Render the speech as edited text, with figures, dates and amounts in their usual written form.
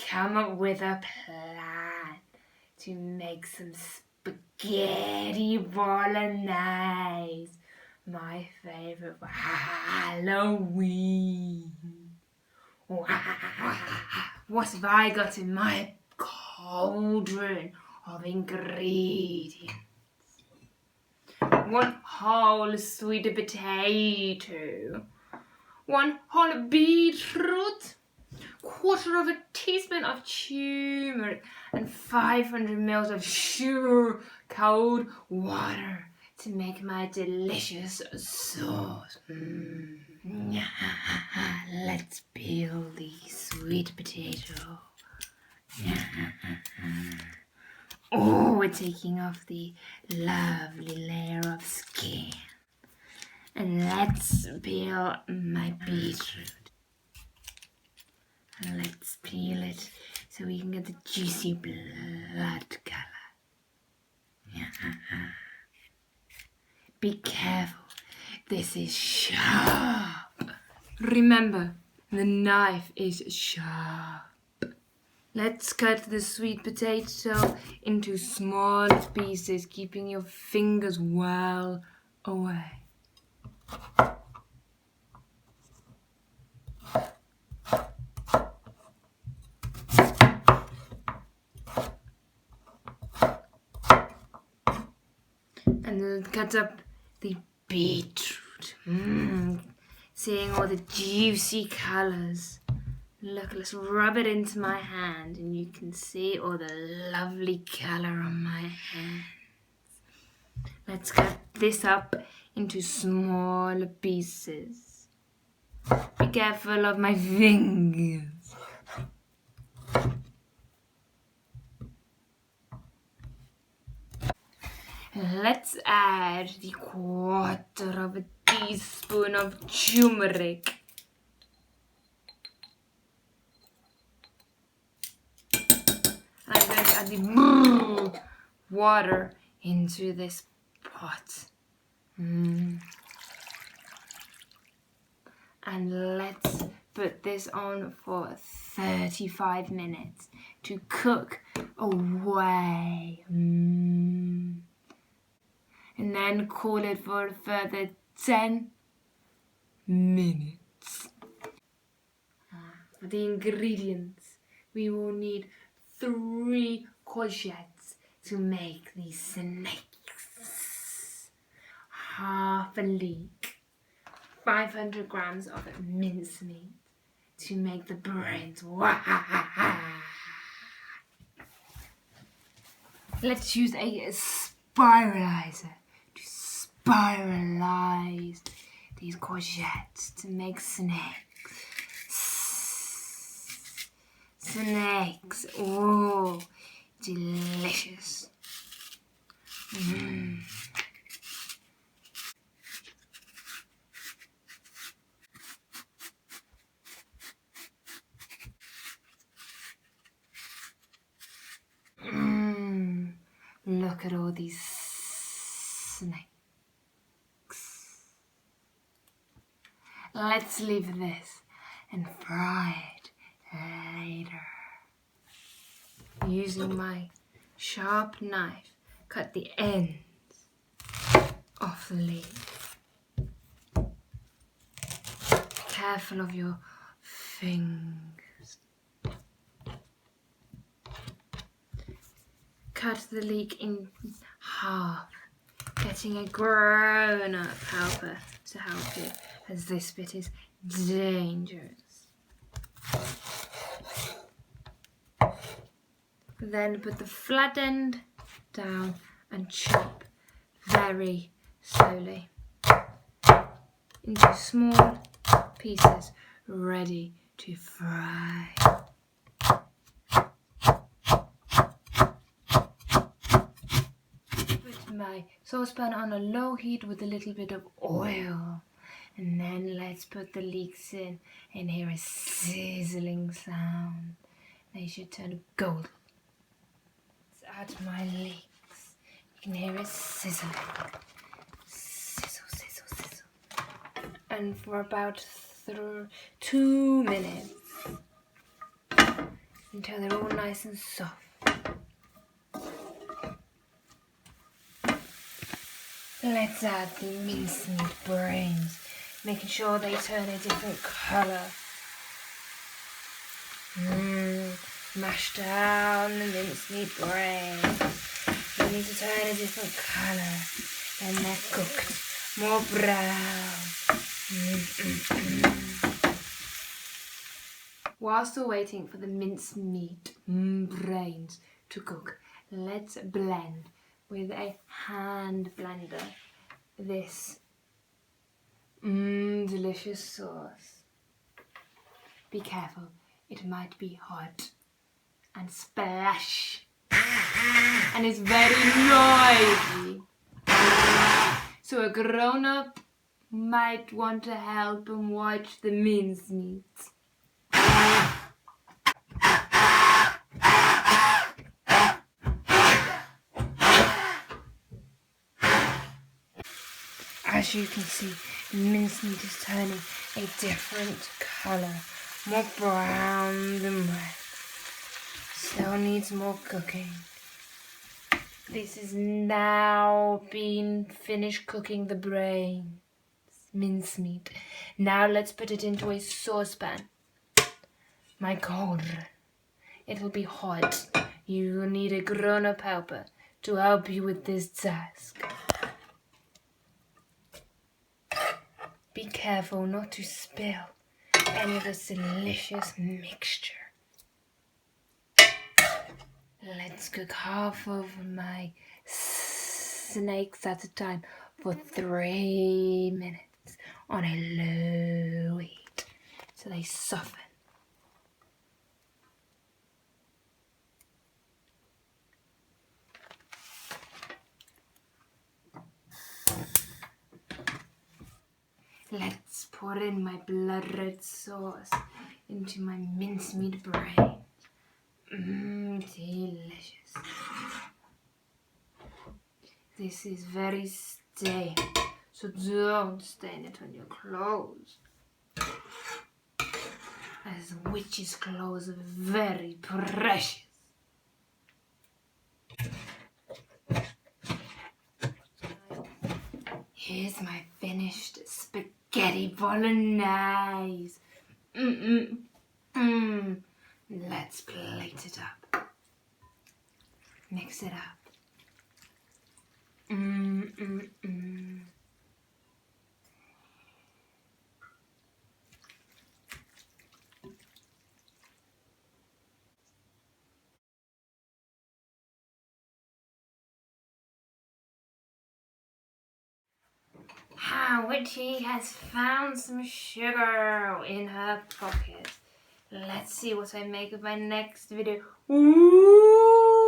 come up with a plan to make some spaghetti bolognese, my favourite for Halloween. What have I got in my cauldron of ingredients? 1 whole sweet potato, 1 whole beetroot, 1/4 of a teaspoon of turmeric, and 500 ml of sugar cold water to make my delicious sauce. Let's peel the sweet potato. Oh, we're taking off the lovely layer of skin. And let's peel my beetroot. And let's peel it so we can get the juicy blood colour. Be careful, this is sharp. Remember, the knife is sharp. Let's cut the sweet potato into small pieces, keeping your fingers well away. And then cut up the beetroot. Seeing all the juicy colours. Look, let's rub it into my hand and you can see all the lovely colour on my hands. Let's cut this up into small pieces. Be careful of my fingers. Let's add the 1/4 of a teaspoon of turmeric. I'm going to add the water into this pot. And let's put this on for 35 minutes to cook away. And then cool it for a further 10 minutes. For the ingredients, we will need 3 courgettes to make these snakes, half a leek, 500 grams of mincemeat to make the brains. Let's use a spiralizer to spiralize these courgettes to make snakes. Snakes, oh, delicious. Look at all these snakes. Let's leave this and fry it later. Using my sharp knife, cut the ends off the leaf. Be careful of your fingers. Cut the leek in half, getting a grown-up helper to help you, as this bit is dangerous. Then put the flat end down and chop very slowly into small pieces ready to fry. Put my saucepan on a low heat with a little bit of oil. And then let's put the leeks in and hear a sizzling sound. They should turn golden. Let's add my leeks. You can hear it sizzling. Sizzle, sizzle, sizzle. And for about 2 minutes, until they're all nice and soft. Let's add the mincemeat brains, making sure they turn a different colour. Mash down the mincemeat brains. They need to turn a different colour. Then they're cooked, more brown. While still waiting for the mincemeat brains to cook, let's blend with a hand blender this delicious sauce. Be careful, it might be hot and splash and it's very noisy. So a grown-up might want to help and watch the mincemeat. As you can see, the mincemeat is turning a different colour, more brown than red. Still needs more cooking. This is now been finished cooking the brains, mincemeat. Now let's put it into a saucepan. My cauldron. It'll be hot. You will need a grown-up helper to help you with this task. Be careful not to spill any of this delicious mixture. Let's cook half of my snakes at a time for 3 minutes on a low heat so they soften. Let's pour in my blood red sauce into my mincemeat brain. Delicious. This is very stale, so don't stain it on your clothes, as witches' clothes are very precious. Here's my finished spaghetti bolognese. Let's plate it up. Mix it up. Witchy has found some sugar in her pocket. Let's see what I make of my next video. Ooh!